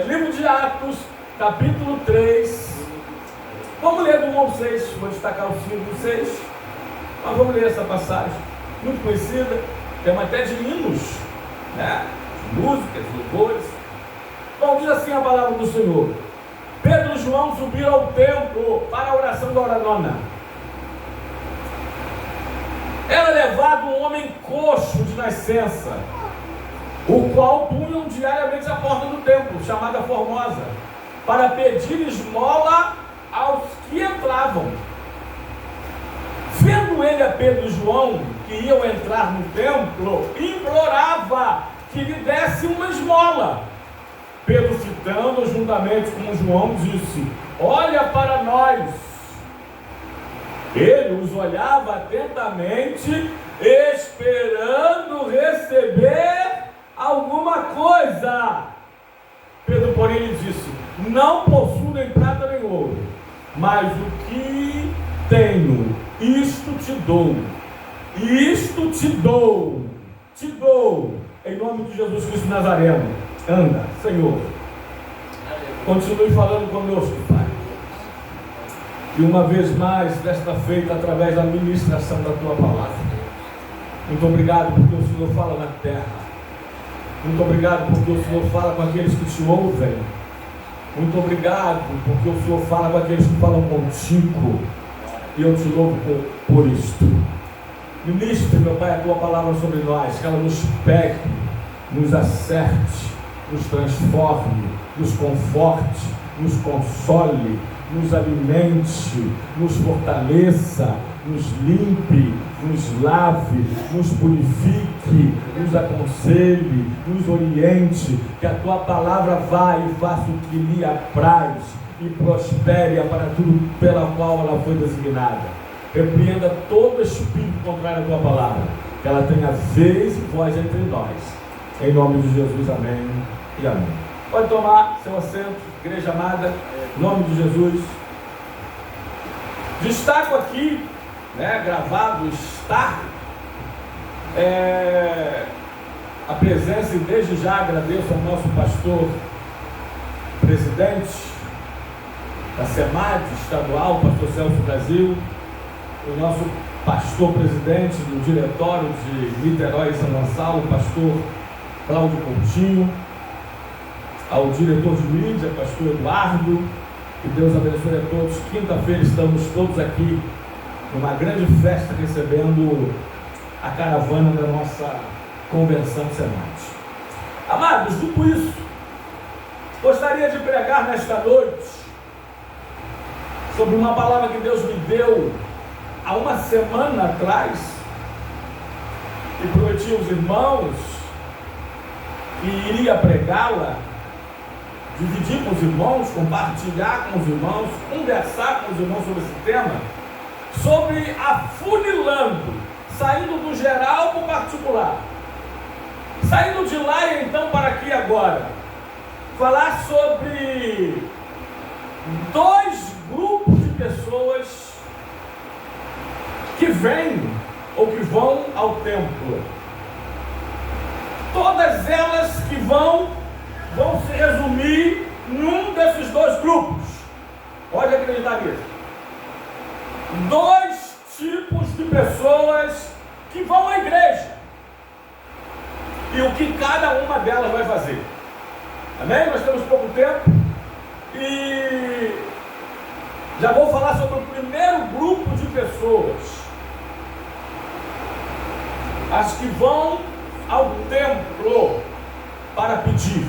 Livro de Atos, capítulo 3. Vamos ler do 1 ao 6. Vou destacar o 5 e o 6. Mas vamos ler essa passagem, muito conhecida. Tem até de hinos, né? Músicas, louvores. Bom, diz assim a palavra do Senhor: Pedro e João subiram ao templo para a oração da hora nona. Era levado um homem coxo de nascença, o qual punham diariamente à porta do templo, chamada Formosa, para pedir esmola aos que entravam. Vendo ele a Pedro e João, que iam entrar no templo, implorava que lhe desse uma esmola. Pedro, fitando juntamente com João, disse: olha para nós. Ele os olhava atentamente, esperando receber alguma coisa. Pedro, porém, lhe disse: não possuo nem prata nem ouro, mas o que tenho, isto te dou. Isto te dou. Te dou. Em nome de Jesus Cristo Nazareno. Anda, Senhor. Continue falando conosco, Pai. E uma vez mais, desta feita, através da ministração da Tua Palavra. Muito obrigado porque o Senhor fala na terra. Muito obrigado porque o Senhor fala com aqueles que te ouvem. Muito obrigado porque o Senhor fala com aqueles que falam contigo. E eu te louvo por isto. Ministre, meu Pai, a Tua Palavra sobre nós. Que ela nos pegue, nos acerte, nos transforme, nos conforte, nos console, nos alimente, nos fortaleça, nos limpe, nos lave, nos purifique, nos aconselhe, nos oriente. Que a Tua Palavra vá e faça o que lhe apraz e prospere para tudo pela qual ela foi designada. Repreenda todo espírito contrário à Tua Palavra, que ela tenha vez e voz entre nós. Em nome de Jesus, amém e amém. Pode tomar seu assento, igreja amada, em nome de Jesus. Destaco aqui, gravado está a presença, e desde já agradeço ao nosso pastor presidente da SEMAD estadual, pastor Celso Brasil, o nosso pastor presidente do diretório de Niterói e São Gonçalo, pastor Cláudio Coutinho, ao diretor de mídia, pastor Eduardo. Que Deus abençoe a todos. Quinta-feira estamos todos aqui numa grande festa, recebendo a caravana da nossa convenção SEMAD. Amados, dito isso, gostaria de pregar nesta noite sobre uma palavra que Deus me deu há uma semana atrás, e prometi aos irmãos que iria pregá-la, dividir com os irmãos, compartilhar com os irmãos, conversar com os irmãos sobre esse tema, sobre afunilando, saindo do geral para o particular, saindo de lá e então para aqui agora, falar sobre dois grupos de pessoas que vêm ou que vão ao templo. Todas elas que vão se resumir num desses dois grupos. Pode acreditar nisso. Dois tipos de pessoas que vão à igreja. E o que cada uma delas vai fazer. Amém? Nós temos pouco tempo. E já vou falar sobre o primeiro grupo de pessoas. As que vão ao templo para pedir.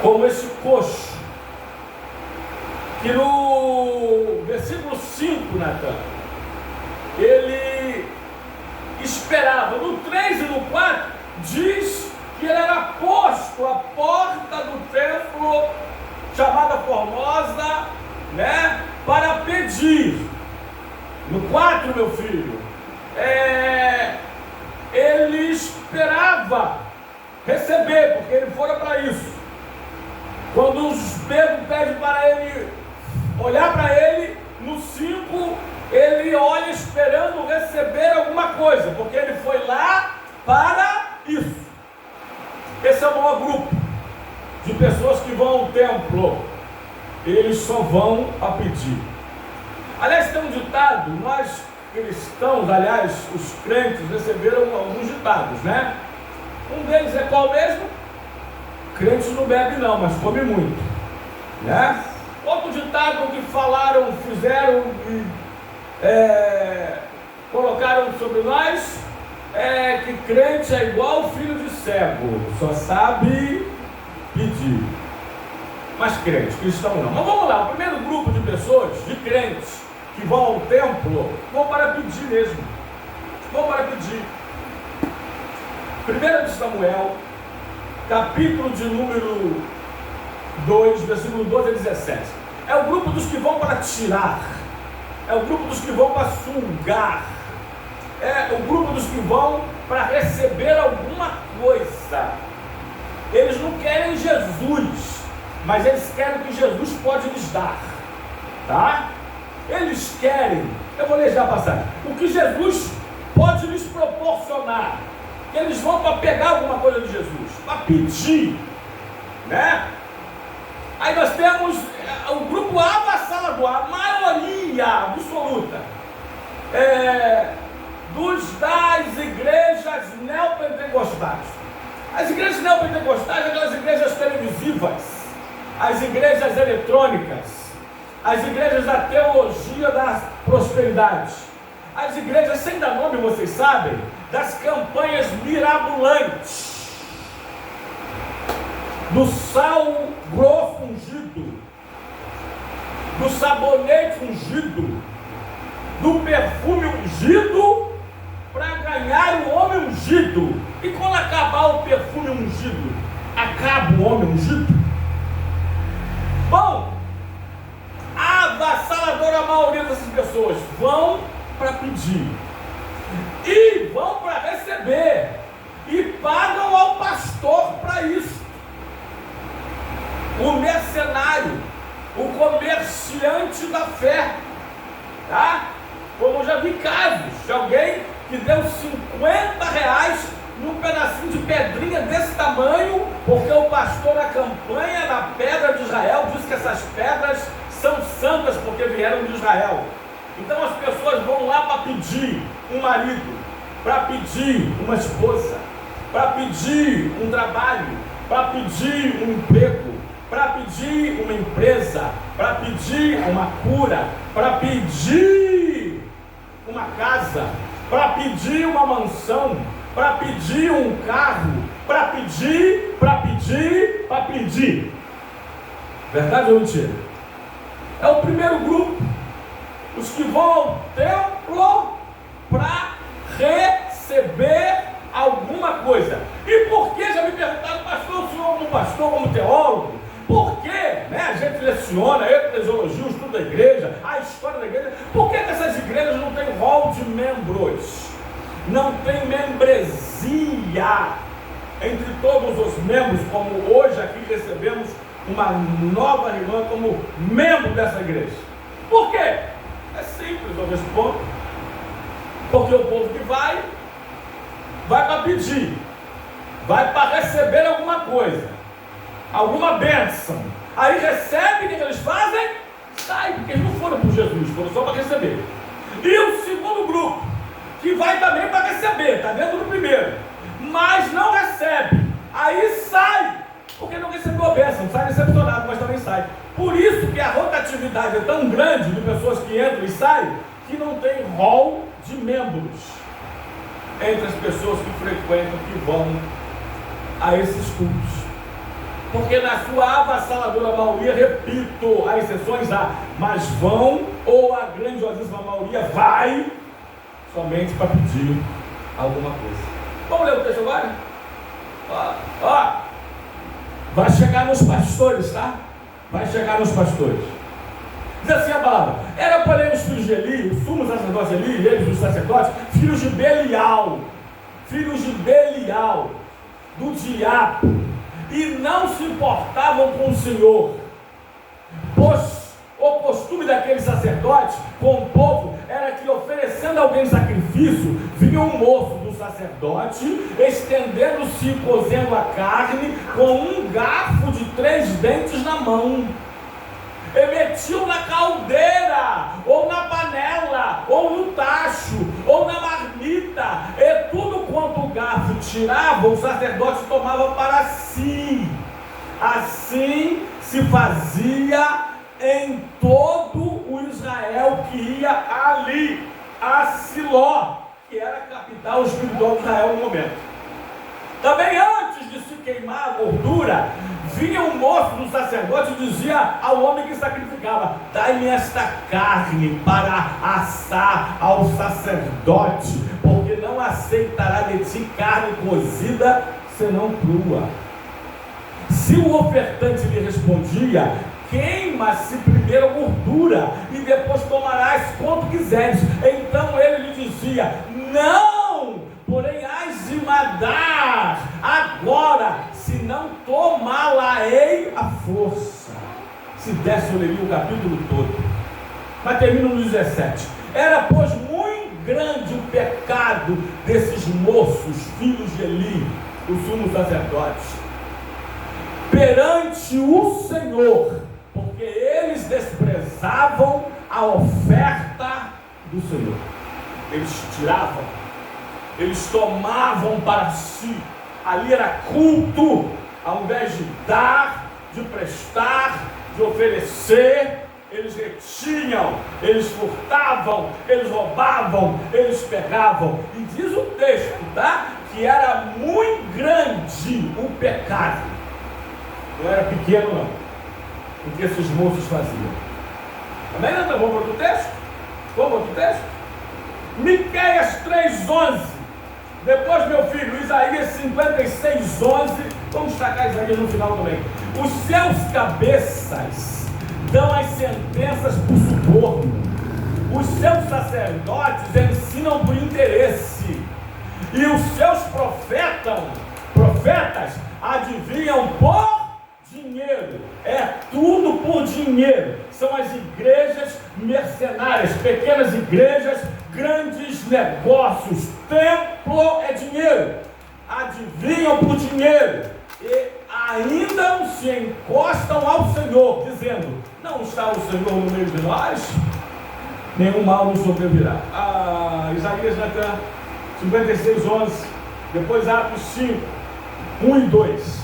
Como esse coxo, que no versículo 5, Natan, ele esperava. No 3 e no 4, diz que ele era posto à porta do templo, chamada Formosa, para pedir. No 4, meu filho, ele esperava receber, porque ele fora para isso. Quando Pedro pede para ele olhar para ele, no 5, ele olha esperando receber alguma coisa, porque ele foi lá para isso. Esse é o maior grupo. pessoas que vão ao templo, eles só vão a pedir. Aliás, tem um ditado, nós cristãos, aliás, os crentes receberam alguns ditados, né? Um deles é qual mesmo? Crente não bebe não, mas come muito, né? Outro ditado que falaram, fizeram e colocaram sobre nós é que crente é igual filho de cego, só sabe pedir. Mas crente, cristão não. Mas vamos lá, o primeiro grupo de pessoas, de crentes, que vão ao templo, vão para pedir mesmo. Vão para pedir. 1 de Samuel, capítulo de número 2, versículo 12 a 17. É o grupo dos que vão para tirar. É o grupo dos que vão para sugar. É o grupo dos que vão para receber alguma coisa. Eles não querem Jesus, mas eles querem o que Jesus pode lhes dar. Tá? Eles querem, eu vou ler já a passagem, o que Jesus pode lhes proporcionar. Eles vão para pegar alguma coisa de Jesus, para pedir, né? Aí nós temos o grupo avassalador, a maioria absoluta das igrejas neopentecostais. As igrejas neopentecostais, aquelas igrejas televisivas, as igrejas eletrônicas, as igrejas da teologia da prosperidade, as igrejas sem dar nome, vocês sabem, das campanhas mirabolantes, do sal grosso ungido, do sabonete ungido, do perfume ungido, para ganhar o homem ungido. E quando acabar o perfume ungido, acaba o homem ungido? Bom, a avassaladora maioria dessas pessoas vão para pedir e vão para receber e pagam ao pastor para isso. O mercenário, o comerciante da fé, tá? Como eu já vi casos de alguém que deu 50 reais num pedacinho de pedrinha desse tamanho, porque o pastor na campanha na pedra de Israel disse que essas pedras são santas porque vieram de Israel. Então as pessoas vão lá para pedir um marido, para pedir uma esposa, para pedir um trabalho, para pedir um emprego, para pedir uma empresa, para pedir uma cura, para pedir uma casa, para pedir uma mansão, para pedir um carro, para pedir, para pedir, para pedir. Verdade ou mentira? É o primeiro grupo, os que vão ao templo para receber alguma coisa. E por que, já me perguntaram, pastor, o senhor como pastor, como teólogo, por que, né, a gente leciona, eclesiologia, o estudo da igreja, a história da igreja, por que essas igrejas não têm rol de membros? Não tem membresia entre todos os membros, como hoje aqui recebemos uma nova irmã como membro dessa igreja. Por quê? É simples, eu respondo. Porque o povo que vai para pedir, vai para receber alguma coisa, alguma bênção. Aí recebe, o que eles fazem? Sai, porque eles não foram por Jesus, foram só para receber. E o segundo grupo, que vai também para receber, está dentro do primeiro, mas não recebe, aí sai, porque não recebeu a bênção, sai decepcionado, mas também sai. Por isso que a rotatividade é tão grande de pessoas que entram e saem, que não tem rol de membros entre as pessoas que frequentam, que vão a esses cultos. Porque na sua avassaladora maioria, repito, há exceções, mas vão, ou a grandiosíssima maioria vai somente para pedir alguma coisa. Vamos ler o texto agora? Vai chegar nos pastores, tá? Vai chegar nos pastores. Diz assim a palavra: era porém os filhos de Eli, o sumo sacerdote Eli, eles os sacerdotes, filhos de Belial, do diabo, e não se importavam com o Senhor, pois o costume daqueles sacerdotes com o povo era que, oferecendo alguém sacrifício, vinha um moço do sacerdote, estendendo-se e cozendo a carne com um garfo de 3 dentes na mão. E metiam na caldeira, ou na panela, ou no tacho, ou na marmita, e tudo quanto o garfo tirava, o sacerdote tomava para si. Assim se fazia em todo o Israel que ia ali, a Siló, que era a capital espiritual de Israel no momento. Também antes de se queimar a gordura, vinha um moço do sacerdote e dizia ao homem que sacrificava: dai-me esta carne para assar ao sacerdote, porque não aceitará de ti carne cozida, senão crua. Se o ofertante lhe respondia: queima-se primeiro a gordura e depois tomarás quanto quiseres, então ele lhe dizia: não, porém hás de mandar agora, senão tomá-la-ei à força. Se desse eu leria o capítulo todo, mas termina no 17. Era pois muito grande o pecado desses moços, filhos de Eli, o sumo sacerdote, perante o Senhor, porque eles desprezavam a oferta do Senhor. Eles tiravam, eles tomavam para si. Ali era culto, ao invés de dar, de prestar, de oferecer, eles retinham, eles furtavam, eles roubavam, eles pegavam. E diz o texto, tá? Que era muito grande o pecado. Não era pequeno, não, o que esses moços faziam. Amém? Então vamos para outro texto? Vamos para outro texto? Miqueias 3:11. Depois, meu filho, Isaías 56:11. Vamos destacar Isaías no final também. Os seus cabeças dão as sentenças por suborno. Os seus sacerdotes ensinam por interesse. E os seus profetas adivinham por dinheiro. É tudo por dinheiro. São as igrejas mercenárias, pequenas igrejas, grandes negócios. Templo é dinheiro. Adivinham por dinheiro e ainda não se encostam ao Senhor, dizendo: não está o Senhor no meio de nós? Nenhum mal nos sobrevirá. Isaías 56:11. Depois Atos 5:1 e 2.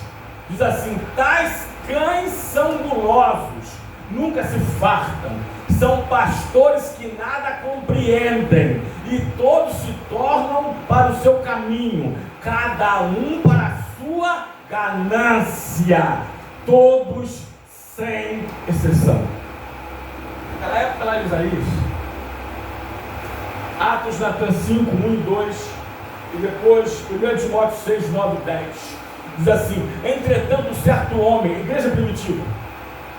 Diz assim: tais cães são gulosos, nunca se fartam, são pastores que nada compreendem, e todos se tornam para o seu caminho, cada um para a sua ganância, todos sem exceção. Naquela época lá de Isaías, Atos 5:1 e 2, e depois 1 Timóteo 6:9 e 10. Diz assim: entretanto, certo homem, igreja primitiva,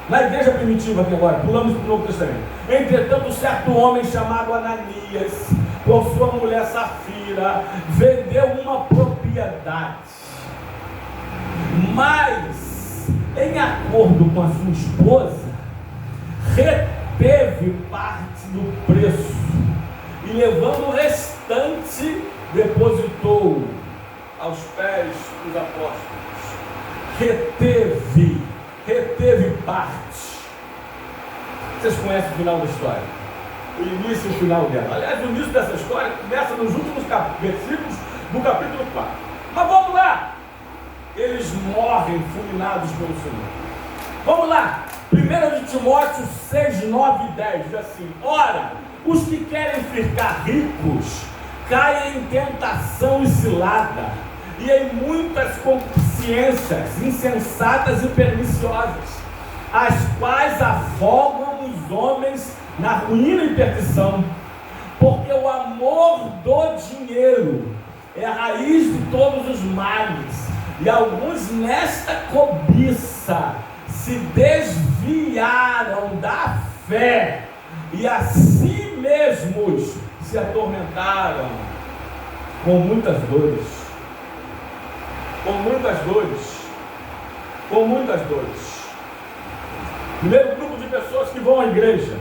na igreja primitiva aqui agora, pulamos para o Novo Testamento. Entretanto, certo homem chamado Ananias, com sua mulher Safira, vendeu uma propriedade, mas, em acordo com a sua esposa, reteve parte do preço, e levando o restante, depositou aos pés dos apóstolos. Reteve parte. Vocês conhecem o final da história, o início e o final dela. Aliás, o início dessa história começa nos últimos versículos do capítulo 4. Mas vamos lá. Eles morrem fulminados pelo Senhor. Vamos lá. 1 Timóteo 6:9 e 10 diz assim: ora, os que querem ficar ricos caem em tentação e cilada, e em muitas concupiscências insensatas e perniciosas, as quais afogam os homens na ruína e perdição, porque o amor do dinheiro é a raiz de todos os males, e alguns nesta cobiça se desviaram da fé e a si mesmos se atormentaram com muitas dores. Com muitas dores. Primeiro grupo de pessoas que vão à igreja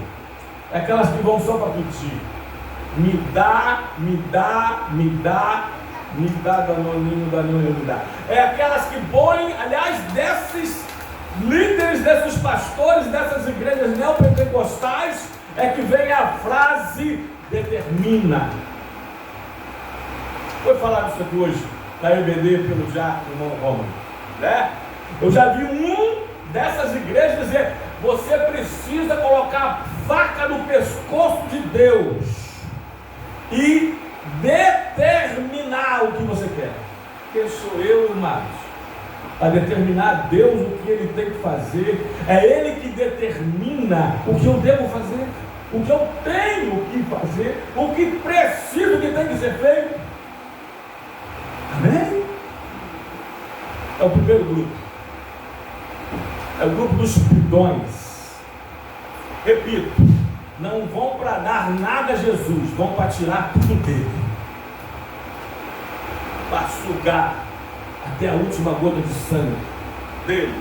é aquelas que vão só para pedir. Me dá, É aquelas que põem, aliás, desses líderes, desses pastores, dessas igrejas neopentecostais, é que vem a frase determina. Foi falar disso aqui hoje, na EBD, pelo diácono irmão Romulo, né? Eu já vi dessas igrejas dizer: você precisa colocar a faca no pescoço de Deus e determinar o que você quer. Quem sou eu, irmãos? Para determinar a Deus o que Ele tem que fazer. É Ele que determina o que eu devo fazer, o que eu tenho que fazer, o que preciso, o que tem que ser feito. Amém? É o primeiro grupo. É o grupo dos pidões. Repito, não vão para dar nada a Jesus, vão para tirar tudo dele, para sugar até a última gota de sangue dele,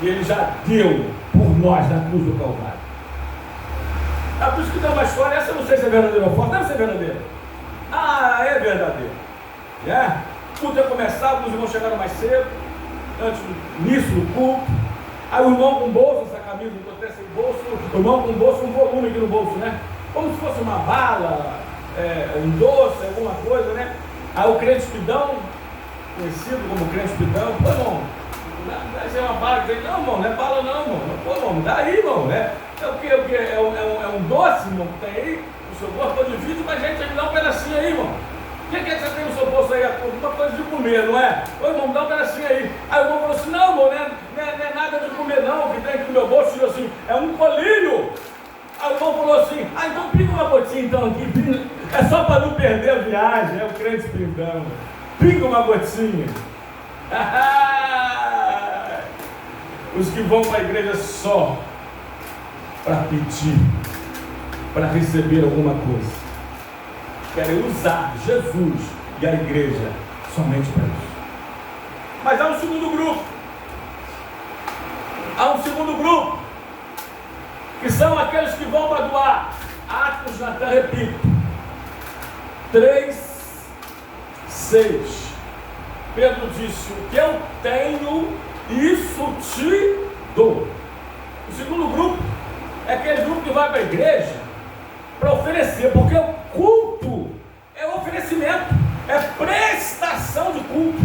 que ele já deu por nós na cruz do Calvário. É por isso que tem uma história, essa eu não sei se é verdadeira ou falsa, deve ser verdadeira. Ah, é verdadeira. O culto ia começar, os irmãos chegaram mais cedo, antes do início do culto. Aí o irmão com bolso, essa camisa que eu tenho sem bolso, o irmão com bolso, um volume aqui no bolso, né? Como se fosse uma bala, um doce, alguma coisa, né? Aí o crente pidão, conhecido como crente pidão, pô, irmão, dá uma bala, que não, irmão, não é bala não, irmão. Pô, irmão, dá aí, irmão, né? É o quê? É um doce, irmão, que tem aí? O seu bolso, eu divido, mas a gente me dá um pedacinho aí, irmão. O que é que você tem no seu bolso aí? Uma coisa de comer, não é? Ô, irmão, dá um pedacinho aí. Aí o irmão falou assim: não, irmão, não é nada de comer não, o que tem aqui no meu bolso, e assim, é um colírio. Aí o irmão falou assim: ah, então pinga uma gotinha então aqui, pinga. É só para não perder a viagem, é o crente pingando. Pinga uma gotinha. Os que vão para a igreja só para pedir, para receber alguma coisa, querem usar Jesus e a igreja somente para isso. Mas há um segundo grupo. Há um segundo grupo, que são aqueles que vão para doar. Atos, Natan, repito, 3:6. Pedro disse: o que eu tenho, isso te dou. O segundo grupo é aquele grupo que vai para a igreja para oferecer, porque o culto é oferecimento, é prestação de culto.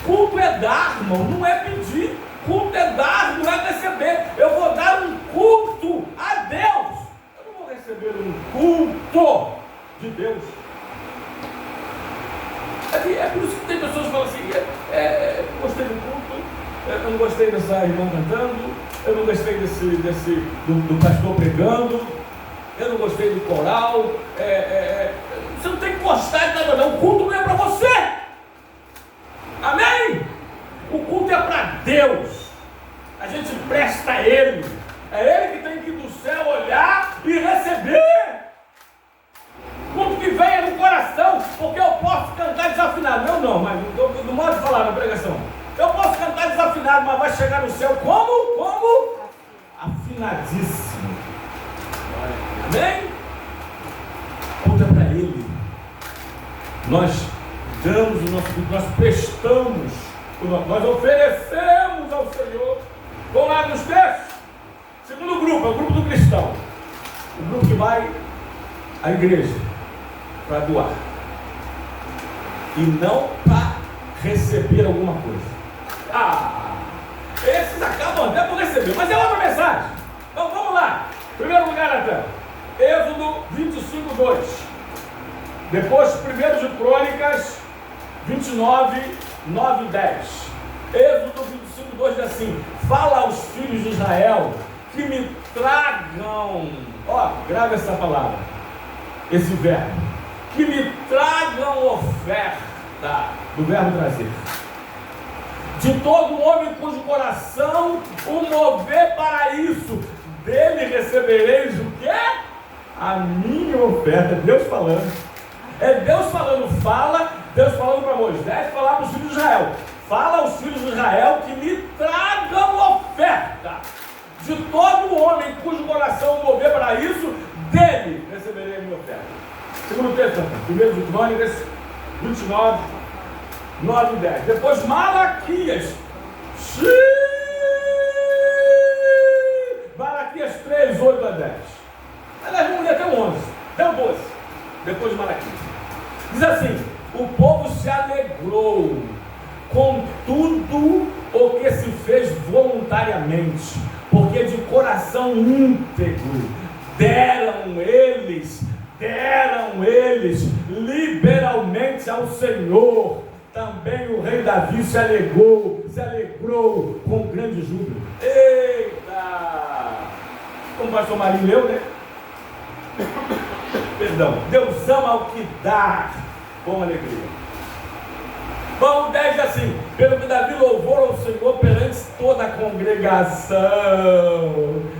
Culto é dar, irmão, não é pedir. Culto é dar, não é receber. Eu vou dar um culto a Deus, eu não vou receber um culto de Deus. É por isso que tem pessoas que falam assim: gostei do culto, eu não gostei dessa irmã cantando, eu não gostei do pastor pregando, eu não gostei do coral. Você não tem que gostar de nada não, o culto não é para você. Amém? O culto é para Deus, a gente presta a Ele, é Ele que tem que ir do céu olhar e receber. Culto que venha no coração, porque eu posso cantar desafinado. Eu não, mas do modo de falar na pregação, eu posso cantar desafinado, mas vai chegar no céu como? Afinadíssimo. Amém? Culto é para Ele. Nós damos o nosso culto, nós prestamos, nós oferecemos ao Senhor. Vamos lá nos textos. Segundo grupo, é o grupo do cristão, o grupo que vai à igreja para doar e não para receber alguma coisa. Esses acabam até por receber, mas é outra mensagem. Então vamos lá. Primeiro lugar, Natan, Êxodo 25:2. Depois, 1 de Crônicas 29, 9 e 10. Êxodo 25:2 diz assim: fala aos filhos de Israel que me tragam, grava essa palavra, esse verbo, que me tragam oferta, do verbo trazer, de todo homem cujo coração o mover para isso, dele recebereis o quê? A minha oferta. Deus falando, é Deus falando, Deus falando para Moisés, falar para os filhos de Israel, fala aos filhos de Israel que me tragam oferta, de todo homem cujo coração o mover para isso, dele receberei a minha oferta. Segundo texto, 1 de Crônicas 29, 9 e 10. Depois Malaquias. Malaquias 3, 8 a 10. Aliás, vamos ler até o 11. Até o 12. Depois de Malaquias. Diz assim: o povo se alegrou com tudo o que se fez voluntariamente, porque de coração íntegro deram eles liberalmente ao Senhor. Também o rei Davi se alegrou com grande júbilo. Eita! Como o pastor Marinho leu, né? Perdão. Deus ama o que dá com alegria. Bom, 10 assim: pelo que Davi louvou ao Senhor perante toda a congregação,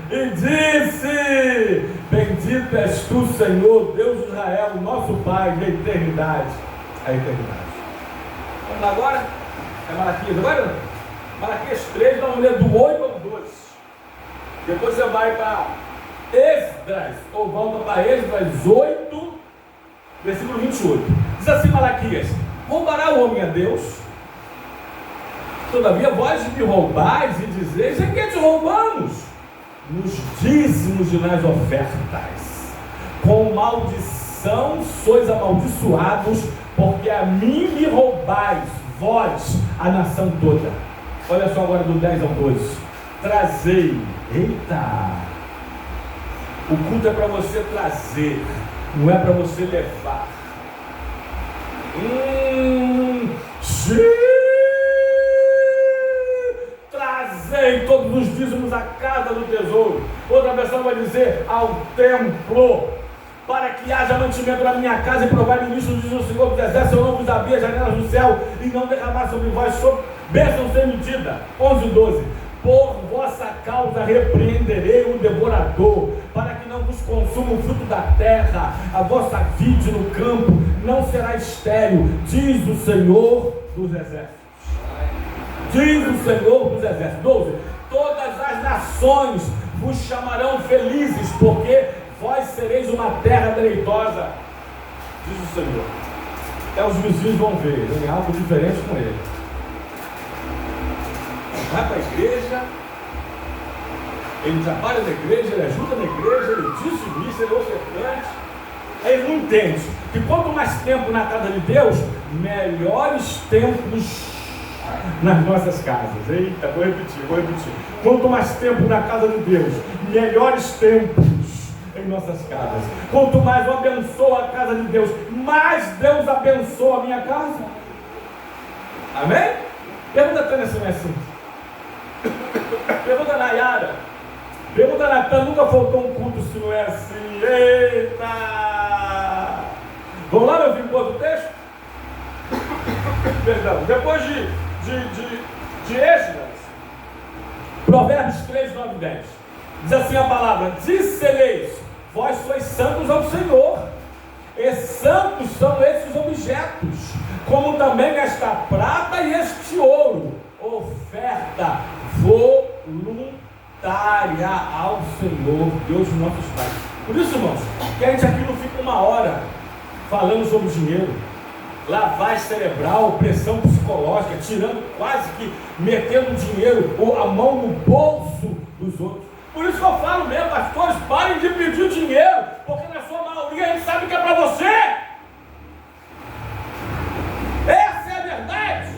e disse: bendito és tu, Senhor, Deus de Israel, nosso Pai, da eternidade a eternidade. Vamos lá agora? É Malaquias agora? Malaquias 3, vamos ler do 8 ao 12. Depois você vai para Esdras, ou volta para Esdras 8, versículo 28. Diz assim Malaquias: roubará o homem a Deus? Todavia vós me roubais e dizeis: em que te roubamos? Nos dízimos e nas ofertas. Com maldição sois amaldiçoados, porque a mim me roubais, vós, a nação toda. Olha só agora do 10 ao 12. Trazei. Eita! O culto é para você trazer, não é para você levar. Trazei todos os dízimos à casa do tesouro. Outra versão vai dizer: ao templo, para que haja mantimento na minha casa, e provai ministros, diz o Senhor dos Exércitos: eu não vos abri as janelas do céu e não derramar sobre vós bênção sem medida. 11 e 12. Por vossa causa repreenderei o devorador, para que não vos consuma o fruto da terra. A vossa vide no campo não será estéril, diz o Senhor dos Exércitos. Diz o Senhor dos Exércitos. 12. Todas as nações vos chamarão felizes, porque vós sereis uma terra deleitosa, diz o Senhor. Até os vizinhos vão ver, tem algo diferente com ele. Vai para a igreja, ele trabalha na igreja, ele ajuda na igreja, ele diz isso, ele é ofertante. Aí ele não entende que quanto mais tempo na casa de Deus, melhores tempos nas nossas casas. Eita, vou repetir. Quanto mais tempo na casa de Deus, melhores tempos em nossas casas. Quanto mais eu abençoo a casa de Deus, mais Deus abençoa a minha casa. Amém? Pergunta a Tânia se não é assim. Pergunta a Nayara. Pergunta a Natan: nunca faltou um culto se não é assim. Eita! Vamos lá, meu filho, para outro texto? Perdão. Depois de Esdras, Provérbios 3, 9 e 10. Diz assim a palavra: disse-lhes: vós sois santos ao Senhor, e santos são esses objetos, como também esta prata e este ouro, oferta voluntária ao Senhor, Deus dos nossos pais. Por isso, irmãos, que a gente aqui não fica uma hora falando sobre dinheiro, lavagem cerebral, pressão psicológica, tirando, quase que metendo dinheiro ou a mão no bolso dos outros. Por isso que eu falo mesmo, pastores, parem de pedir dinheiro, porque na sua maioria a gente sabe que é para você. Essa é a verdade.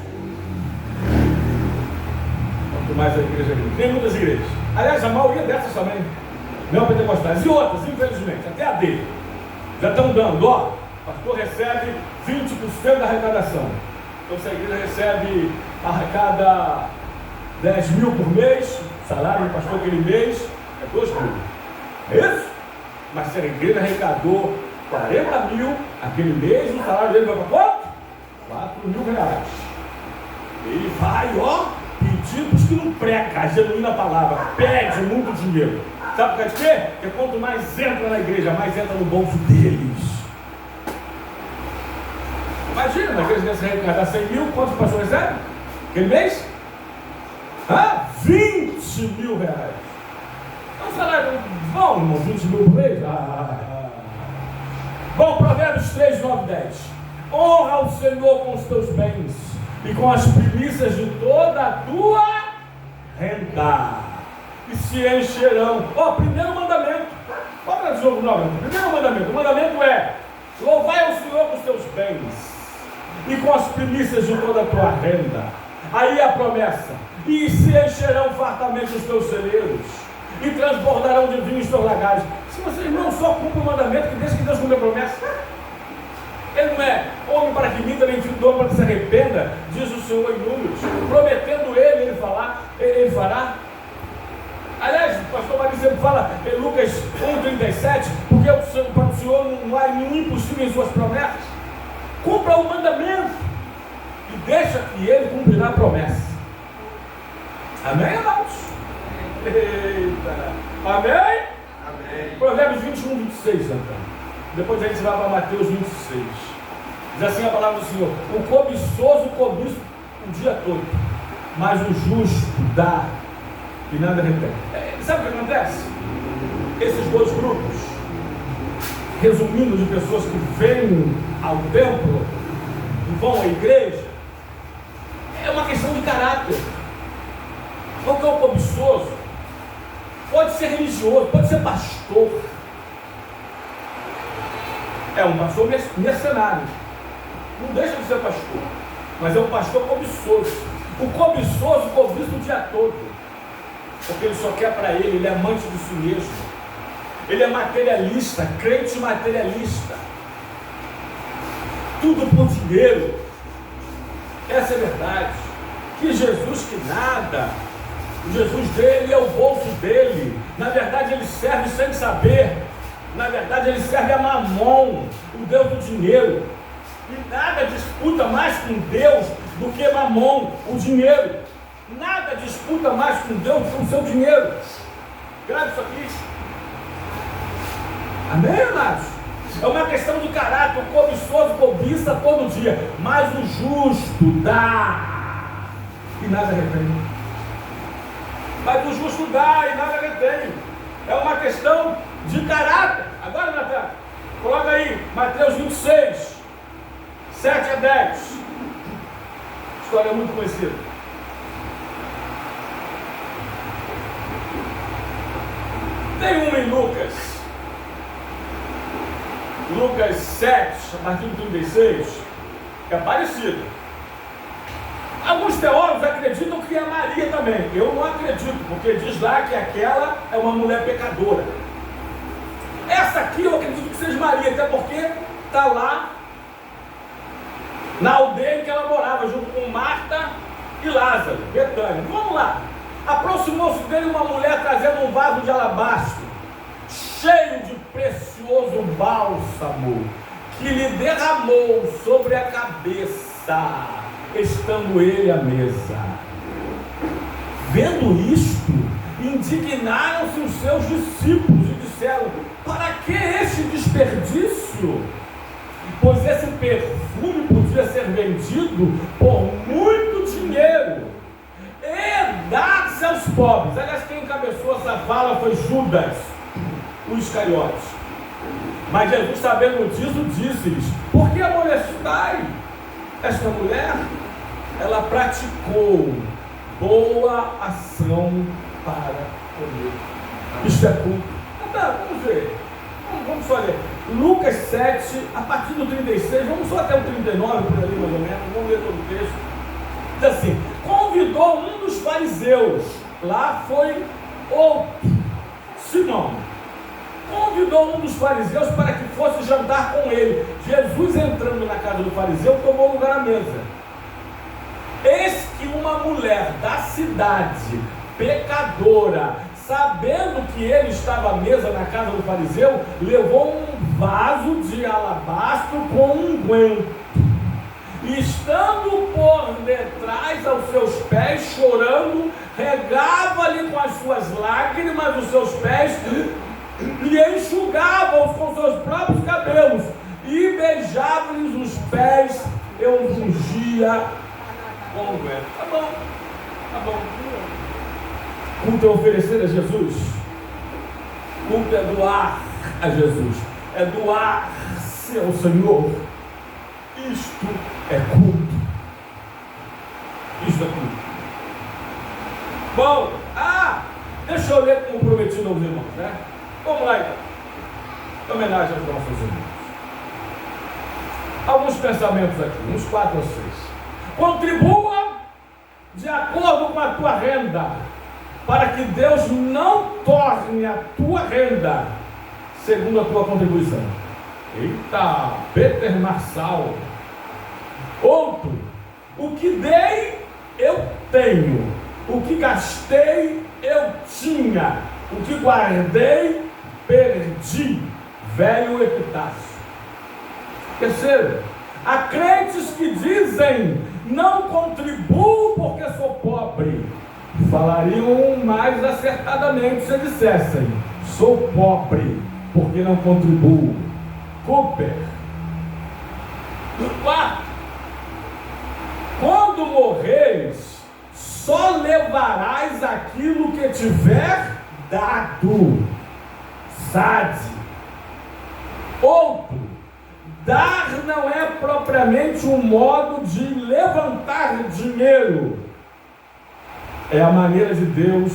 Quanto mais a igreja aqui, tem muitas igrejas. Aliás, a maioria dessas também não pentecostais, e outras, infelizmente, até a dele, já estão dando, ó, o pastor recebe 20% da arrecadação. Então, se a igreja recebe, arrecada 10 mil por mês, o salário do pastor aquele mês é 2 mil. É isso? Mas se a igreja arrecadou 40 mil aquele mês, o salário dele vai para quanto? 4 mil reais. Ele vai, ó, pedir para os que não pregam a genuína palavra, pede muito dinheiro. Sabe por causa de quê? Porque quanto mais entra na igreja, mais entra no bolso deles. Imagina, uma igreja dessa arrecadar 100 mil, quantos pastores recebem? Aquele mês? 20 mil reais. É um salário bom, irmão, 20 mil por mês? Bom, Provérbios 3, 9, 10. Honra o Senhor com os teus bens e com as primícias de toda a tua renda, e se encherão. Primeiro mandamento. Qual é o jogo não? Primeiro mandamento. O mandamento é: louvai ao Senhor com os teus bens e com as primícias de toda a tua renda. Aí a promessa: e se encherão fartamente os teus celeiros, e transbordarão de vinho os teus lagares. Se vocês não só cumprem o mandamento, que deixa que Deus cumpre a promessa. Ele não é homem para que minta, nem filho do homem para que se arrependa, diz o Senhor em Números. Prometendo ele fará. Aliás, o pastor Maria sempre fala em Lucas 1,37, porque para o Senhor não há nenhum impossível em suas promessas. Cumpra o mandamento e deixa que ele cumprirá a promessa. Amém, amados? Eita! Amém? Amém. Provérbios 21, 26, então. Depois a gente vai para Mateus 26. Diz assim a palavra do Senhor: o cobiçoso cobiça o dia todo, mas o justo dá e nada retém. Sabe o que acontece? Esses dois grupos, resumindo, de pessoas que vêm ao templo e vão à igreja, é uma questão de caráter. Qual que é o cobiçoso? Pode ser religioso, pode ser pastor. É um pastor mercenário. Não deixa de ser pastor, mas é um pastor cobiçoso. O cobiçoso cobiça o dia todo, porque ele só quer para ele, ele é amante de si mesmo. Ele é materialista, crente materialista. Tudo por dinheiro. Essa é a verdade. Que Jesus que nada. O Jesus dele é o bolso dele. Na verdade ele serve sem saber. Na verdade ele serve a Mamon, o Deus do dinheiro. E nada disputa mais com Deus do que Mamon, o dinheiro. Nada disputa mais com Deus do que o seu dinheiro. Grave isso aqui. Amém, amados? É uma questão de caráter. O cobiçoso cobiça todo dia, mas o justo dá e nada retém. Mas o justo dá e nada retém. É uma questão de caráter. Agora, Natan, coloca aí Mateus 26, 7 a 10. História muito conhecida. Tem uma em Lucas 7, a partir do 36, que é parecido. Alguns teólogos acreditam que é Maria também. Eu não acredito, porque diz lá que aquela é uma mulher pecadora. Essa aqui eu acredito que seja Maria, até porque está lá na aldeia em que ela morava, junto com Marta e Lázaro, Betânia. Vamos lá. Aproximou-se dele uma mulher trazendo um vaso de alabastro, cheio de precioso bálsamo, que lhe derramou sobre a cabeça, estando ele à mesa. Vendo isto, indignaram-se os seus discípulos e disseram: para que este desperdício? Pois esse perfume podia ser vendido por muito dinheiro e dar-se aos pobres. Aliás, quem encabeçou essa fala foi Judas, o Iscariote. Mas Jesus, sabendo disso, disse-lhes: por que amolecai? Esta mulher, ela praticou boa ação para comer. Isto é culto. Então, vamos ver. Vamos só ler. Lucas 7, a partir do 36, vamos só até o 39, por ali mais ou menos. Vamos ler todo o texto. Diz assim: convidou um dos fariseus. Lá foi outro, Simão. Convidou um dos fariseus para que fosse jantar com ele. Jesus, entrando na casa do fariseu, tomou lugar à mesa. Eis que uma mulher da cidade, pecadora, sabendo que ele estava à mesa na casa do fariseu, levou um vaso de alabastro com unguento. E estando por detrás aos seus pés, chorando, regava-lhe com as suas lágrimas os seus pés e enxugava-os com seus próprios cabelos e beijava-lhes os pés e os ungia com unguento. Tá bom, tá bom. Culto é oferecer a Jesus. Culto é doar a Jesus. É doar-se ao Senhor. Isto é culto. Isso é culto. Bom, deixa eu ler como prometido aos irmãos, né? Vamos lá então. Homenagem aos nossos irmãos. Alguns pensamentos aqui, uns 4 ou 6. Contribua de acordo com a tua renda, para que Deus não torne a tua renda segundo a tua contribuição. Eita, Peter Marçal. Outro, o que dei, eu tenho. O que gastei, eu tinha. O que guardei, perdi. Velho epitáfio. Terceiro, há crentes que dizem: não contribuo porque sou pobre. Falariam mais acertadamente se dissessem: sou pobre porque não contribuo. Cooper. Quarto, quando morreres, só levarás aquilo que tiver dado. Sade. Outro, dar não é propriamente um modo de levantar dinheiro. É a maneira de Deus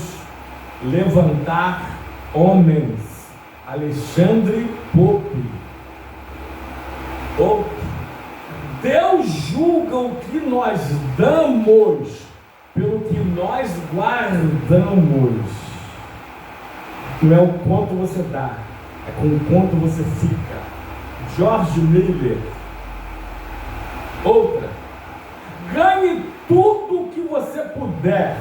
levantar homens. Alexandre Pope. Outro, Deus julga o que nós damos pelo que nós guardamos. Não é o quanto você dá, é com o quanto você fica. George Miller. Outra, ganhe tudo o que você puder,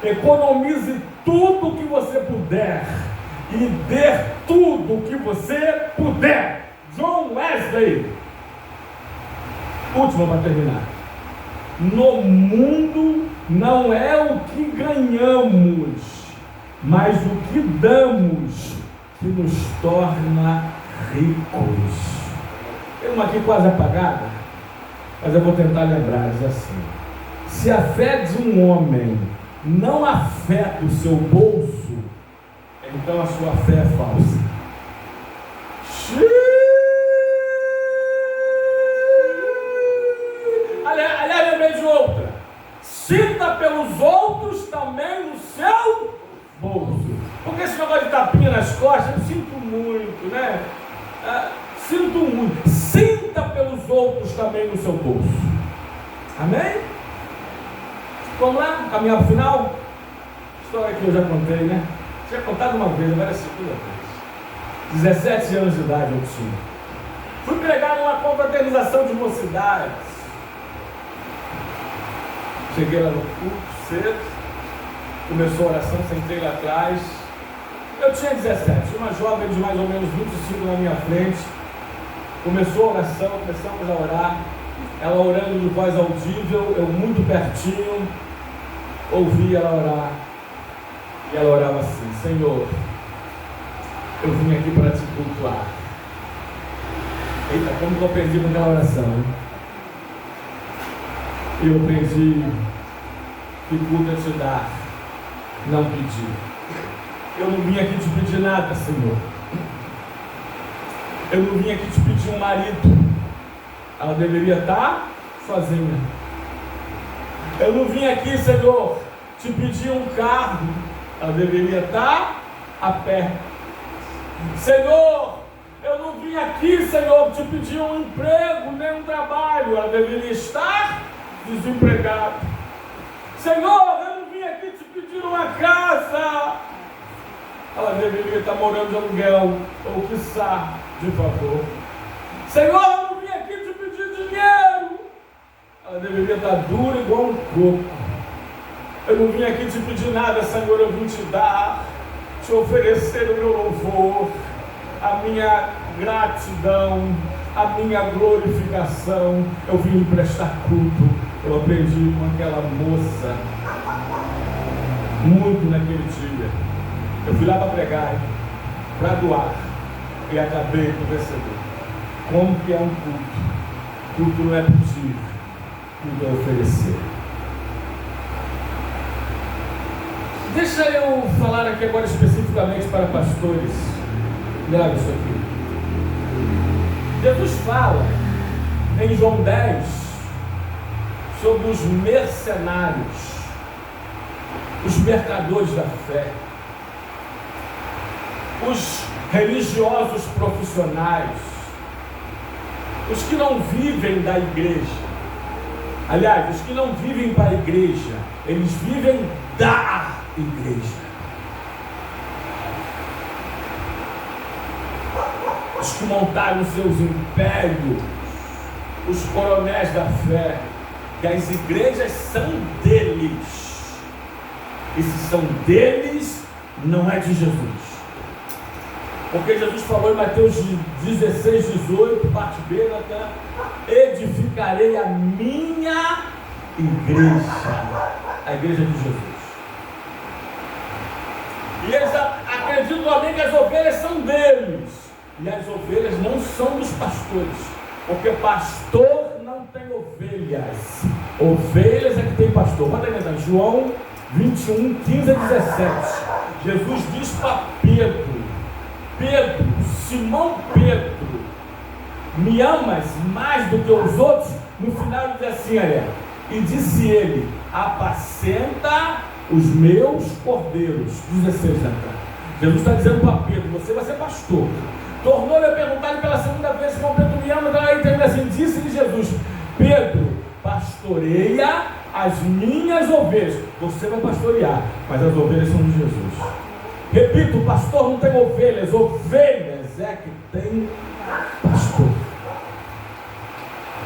economize tudo o que você puder e dê tudo o que você puder. John Wesley. Último para terminar. No mundo não é o que ganhamos, mas o que damos que nos torna ricos. Tem uma aqui quase apagada, mas eu vou tentar lembrar. Diz assim: se a fé de um homem não afeta o seu bolso, então a sua fé é falsa. Aliás, lembrei de outra. Sinta pelos outros também no seu bolso. Porque esse negócio de tapinha nas costas, eu sinto muito, né? Sinto muito. Sinta pelos outros também no seu bolso. Amém? Vamos lá, caminhar para o final? História que eu já contei, né? Tinha contado uma vez, agora é a segunda vez. 17 anos de idade eu tinha. Fui pregar numa confraternização de mocidades. Cheguei lá no culto cedo, começou a oração, sentei lá atrás. Eu tinha 17, uma jovem de mais ou menos 25 na minha frente. Começou a oração, começamos a orar. Ela orando de voz audível, eu muito pertinho, ouvi ela orar. E ela orava assim: Senhor, eu vim aqui para te cultuar. Eita, como que eu aprendi com aquela oração, hein? Eu aprendi que culto é te dar, não pedir. Eu não vim aqui te pedir nada, Senhor. Eu não vim aqui te pedir um marido. Ela deveria estar sozinha. Eu não vim aqui, Senhor, te pedir um carro. Ela deveria estar a pé. Senhor, eu não vim aqui, Senhor, te pedir um emprego, nem um trabalho. Ela deveria estar desempregada. Senhor, eu não vim aqui te pedir uma casa. Ela deveria estar morando de aluguel, ou quiçá, de favor. Senhor, eu não vim aqui te pedir dinheiro. Ela deveria estar dura igual um coco. Eu não vim aqui te pedir nada, Senhor, eu vim te dar, te oferecer o meu louvor, a minha gratidão, a minha glorificação. Eu vim prestar culto. Eu aprendi com aquela moça muito naquele dia. Eu fui lá para pregar, para doar, e acabei por receber. Como que é um culto? Culto não é pedir, culto é oferecer. Deixa eu falar aqui agora especificamente para pastores. Grave isso aqui. Jesus fala em João 10 sobre os mercenários, os mercadores da fé, os religiosos profissionais, os que não vivem da igreja. Aliás, os que não vivem para a igreja, eles vivem da igreja. Os que montaram seus impérios, os coronéis da fé, que as igrejas são deles. E se são deles, não é de Jesus. Porque Jesus falou em Mateus 16, 18, parte B, Natan, edificarei a minha igreja, a igreja de Jesus. E eles acreditam também que as ovelhas são deles. E as ovelhas não são dos pastores, porque pastor não tem ovelhas. Ovelhas é que tem pastor. Pode entrar, João 21, 15 a 17. Jesus diz para Pedro: Pedro, Simão Pedro, me amas mais do que os outros? No final ele diz assim, olha, e disse ele: apacenta os meus cordeiros. 16 anos. Jesus está dizendo para Pedro: você vai ser pastor. Tornou-lhe a perguntar-lhe pela segunda vez: Simão Pedro, me ama? Aí termina assim: disse-lhe Jesus: Pedro, pastoreia as minhas ovelhas. Você vai pastorear, mas as ovelhas são de Jesus. Repito, o pastor não tem ovelhas, ovelhas é que tem pastor.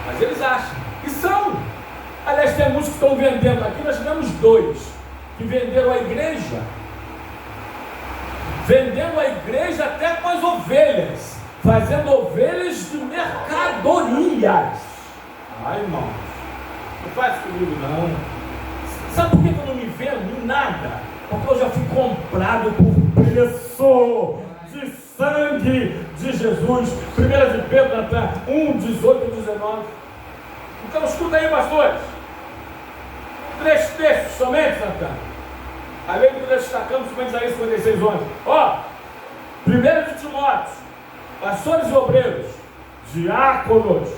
Mas eles acham que são. Aliás, tem muitos que estão vendendo aqui. Nós tivemos dois que venderam a igreja, vendendo a igreja até com as ovelhas, fazendo ovelhas de mercadorias. Ai, irmão, não faz comigo não. Sabe por que eu não me vendo em nada? Porque eu já fui comprado por preço de sangue de Jesus. 1 de Pedro, Natan, 1, 18 e 19. Então escuta aí, pastores. 3 textos somente, Natan. Além do que nós destacamos, como Isaías 56, 11. Ó, 1 de Timóteo, pastores e obreiros, diáconos.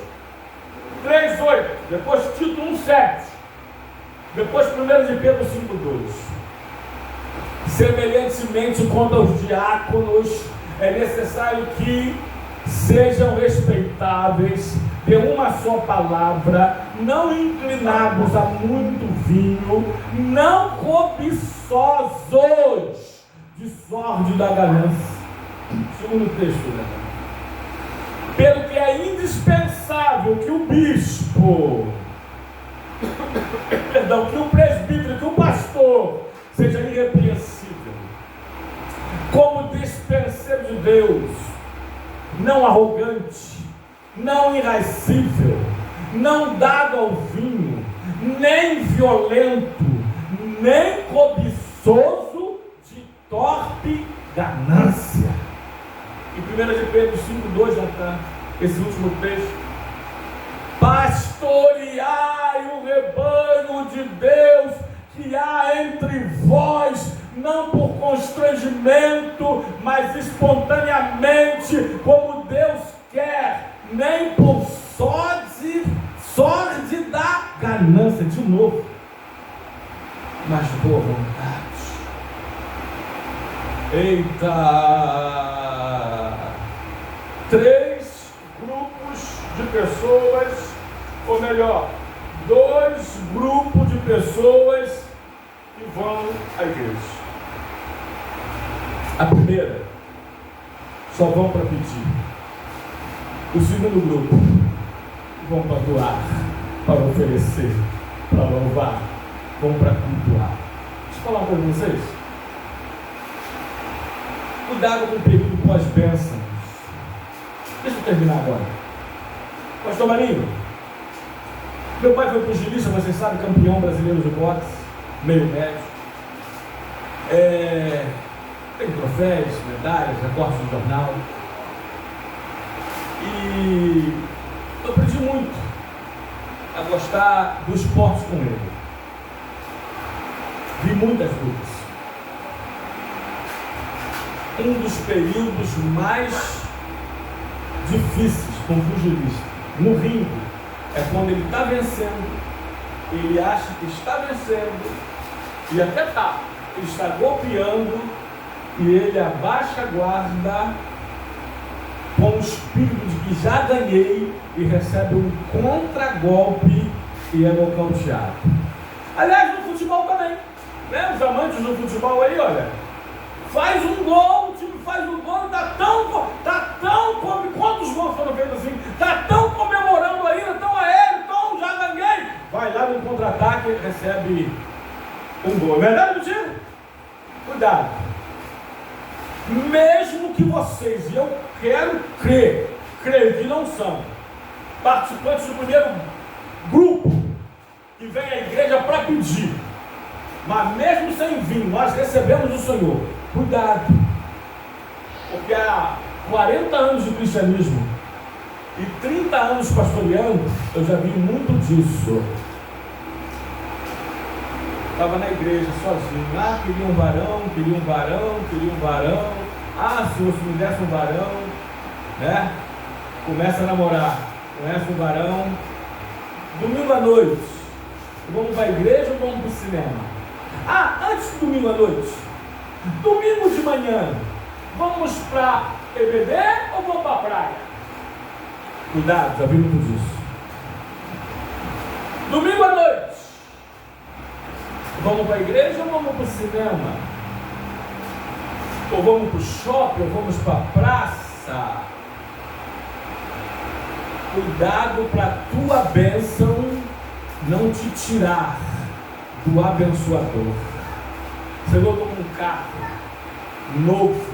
3:8. Depois Tito 1:7. Depois 1 de Pedro 5:2. Semelhantemente quanto aos diáconos, é necessário que sejam respeitáveis, de uma só palavra, não inclinados a muito vinho, não cobiçosos de sorte da ganância. Segundo texto, né? Pelo que é indispensável que o bispo, que o presbítero, que o pastor seja irrepreensível, como dispenseiro de Deus, não arrogante, não irascível, não dado ao vinho, nem violento, nem cobiçoso de torpe ganância. E 1 de Pedro 5:2, Natan, esse último texto: pastoreai o rebanho de Deus que há entre vós, não por constrangimento, mas espontaneamente, como Deus quer, nem por sorte da ganância. De novo, mas boa vontade. Eita! 3 grupos de pessoas, ou melhor, 2 grupos de pessoas que vão à igreja. A primeira, só vão para pedir. O segundo grupo, vão para doar, para oferecer, para louvar, vão para cultuar. Deixa eu falar uma coisa para vocês. Cuidado com o período pós-bênção. Deixa eu terminar agora. Pastor Marinho, meu pai foi pugilista, vocês sabem, campeão brasileiro de boxe, meio médio. Tem troféus, medalhas, recortes no jornal. E eu aprendi muito a gostar do esporte com ele. Vi muitas lutas. Um dos períodos mais difíceis com o pugilista no ringue é quando ele está vencendo ele acha que está vencendo, e até está, ele está golpeando, e ele abaixa a guarda com o espírito de que já ganhei, e recebe um contragolpe e é nocauteado. Aliás, no futebol também, né? Os amantes do futebol aí, olha, faz um gol, o time faz um gol, quantos gols foram feitos assim? Está tão comemorando ainda, tão aéreo, tão já ganhei. Vai lá no contra-ataque e recebe um gol. É verdade, mentira? Cuidado. Mesmo que vocês, e eu quero crer que não são participantes do primeiro grupo que vem à igreja para pedir, mas mesmo sem vir, nós recebemos do Senhor. Cuidado, porque há 40 anos de cristianismo e 30 anos pastoreando, eu já vi muito disso. Estava na igreja sozinho, queria um varão, Senhor, se me desse um varão, né? Começa a namorar, conhece um varão, domingo à noite, vamos para a igreja ou vamos para o cinema? Antes do domingo à noite, domingo de manhã, vamos para EBD ou vamos para a praia? Cuidado, já vi muito disso. Domingo à noite, vamos para a igreja ou vamos para o cinema? Ou vamos para o shopping, ou vamos para a praça? Cuidado para a tua bênção não te tirar do abençoador. Senhor, como um carro novo,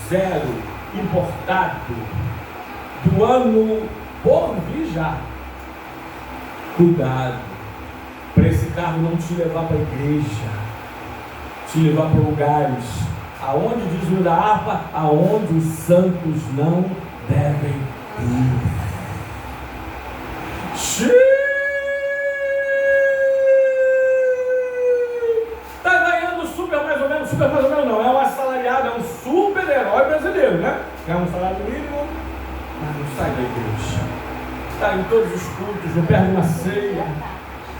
zero, importado, do ano por vir já. Cuidado para esse carro não te levar para a igreja, te levar para lugares aonde diz o da harpa, aonde os santos não devem ir. Está ganhando super mais ou menos não, é um assalariado, é um super-herói brasileiro, né? É um salário mínimo, mas não sai da igreja. Está em todos os cultos, não perde uma ceia.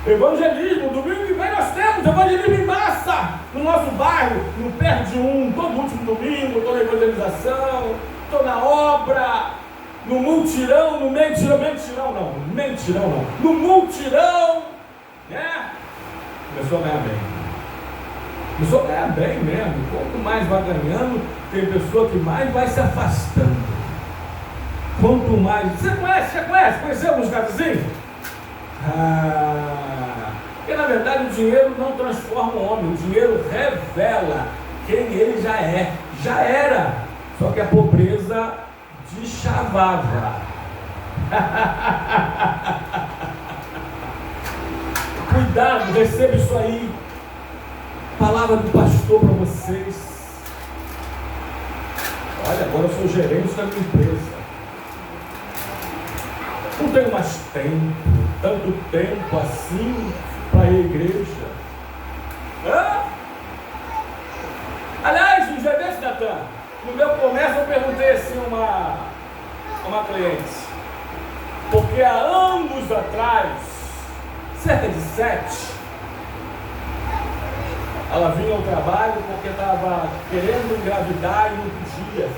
Evangelismo, domingo que vem nós temos evangelismo em massa no nosso bairro, não perde um, todo último domingo, estou na evangelização, estou na obra, no multirão, no mentirão não, no multirão, né? Começou a ganhar bem. Começou a ganhar bem mesmo. Quanto mais vai ganhando, tem pessoa que mais vai se afastando. Quanto mais. Você conhece? Conhecemos os casos assim? Porque na verdade o dinheiro não transforma o homem, o dinheiro revela quem ele já é. Já era. Só que a pobreza deschavava. Cuidado, receba isso aí. Palavra do pastor para vocês. Olha, agora eu sou gerente da minha empresa. Não tenho mais tanto tempo assim para ir à igreja. Aliás, um dia desse, Natan, no meu comércio eu perguntei assim a uma cliente, porque há anos atrás, cerca de 7, ela vinha ao trabalho porque estava querendo engravidar e não podia.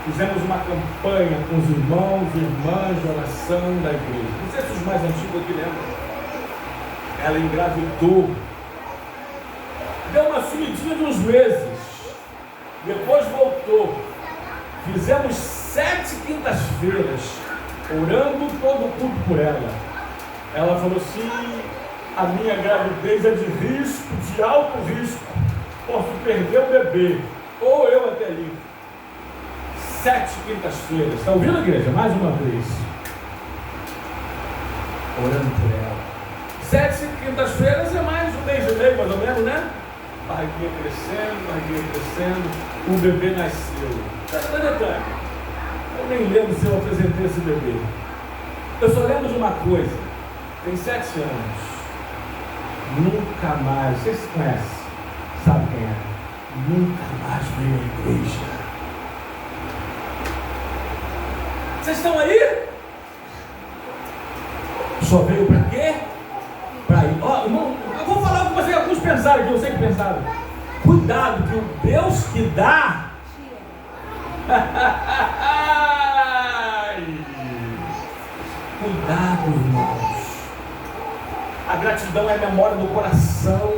Fizemos uma campanha com os irmãos e irmãs de oração da igreja. Não sei se os mais antigos aqui lembram. Ela engravidou. Deu uma sumidinha de uns meses. Depois voltou. Fizemos 7 quintas-feiras, orando todo o culto por ela. Ela falou assim: a minha gravidez é de risco, de alto risco. Posso perder o bebê, ou eu até ali. 7 quintas-feiras. Está ouvindo, igreja? Mais uma vez. Orando por ela. 7 quintas-feiras é mais um mês e meio, mais ou menos, né? Barriguinha crescendo. O bebê nasceu. Tá detalhe. Eu nem lembro se eu apresentei esse bebê. Eu só lembro de uma coisa. Tem 7 anos. Nunca mais. Vocês se conhecem? Sabe quem é? Nunca mais veio à igreja. Vocês estão aí? Só veio para quê? Para ir. pensaram aqui, eu sei que pensaram. Cuidado, que o Deus que dá. Cuidado, irmãos. A gratidão é memória do coração.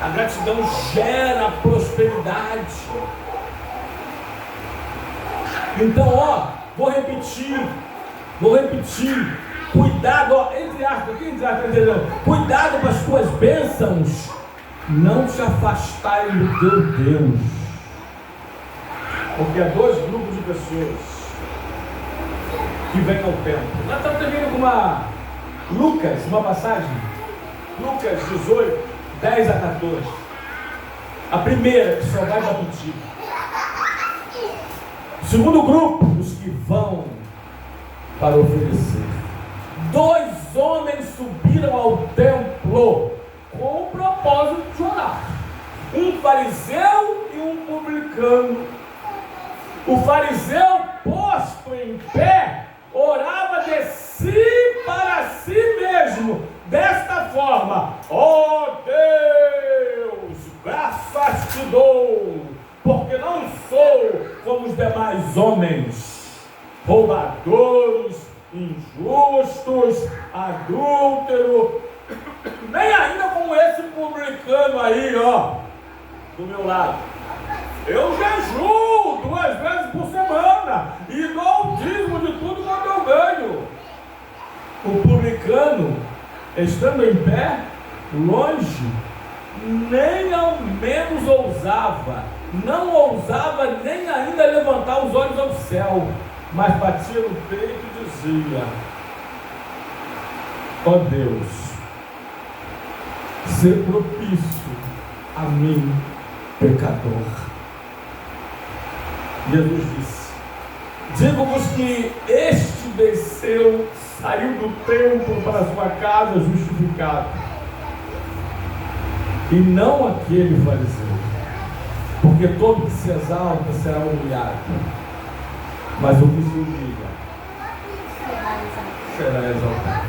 A gratidão gera prosperidade. Então, vou repetir. Cuidado, entre aspas, cuidado com as tuas bênçãos não te afastarem do teu Deus. Porque há dois grupos de pessoas que vêm ao templo. Nós estamos terminando com uma passagem, Lucas 18, 10 a 14. A primeira, que só vai repetir. O segundo grupo, os que vão para oferecer. 2 homens subiram ao templo com o propósito de orar. Um fariseu e um publicano. O fariseu, posto em pé, orava de si para si mesmo, desta forma: ó Deus, graças te dou, porque não sou como os demais homens, roubadores, injustos, adúltero, nem ainda como esse publicano aí, do meu lado. Eu jejuo 2 vezes por semana e dou o dízimo de tudo quanto eu ganho. O publicano, estando em pé, longe, nem ao menos ousava, não ousava nem ainda levantar os olhos ao céu, mas batia no peito e dizia: ó Deus, ser propício a mim, pecador. Jesus disse: digo-vos que este desceu, saiu do templo para a sua casa justificado, e não aquele fariseu, porque todo que se exalta será humilhado, mas o que se humilha será exaltado.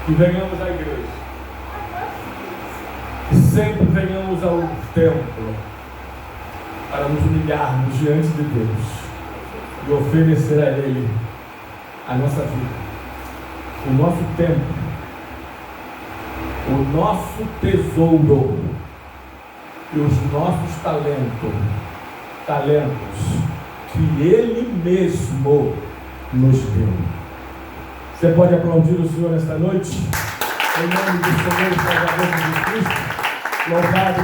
E venhamos à igreja, e sempre venhamos ao templo para nos humilharmos diante de Deus e oferecer a Ele a nossa vida, o nosso tempo, o nosso tesouro e os nossos talentos que Ele mesmo nos deu. Você pode aplaudir o Senhor nesta noite? Em nome do Senhor e Salvador Jesus Cristo. Louvado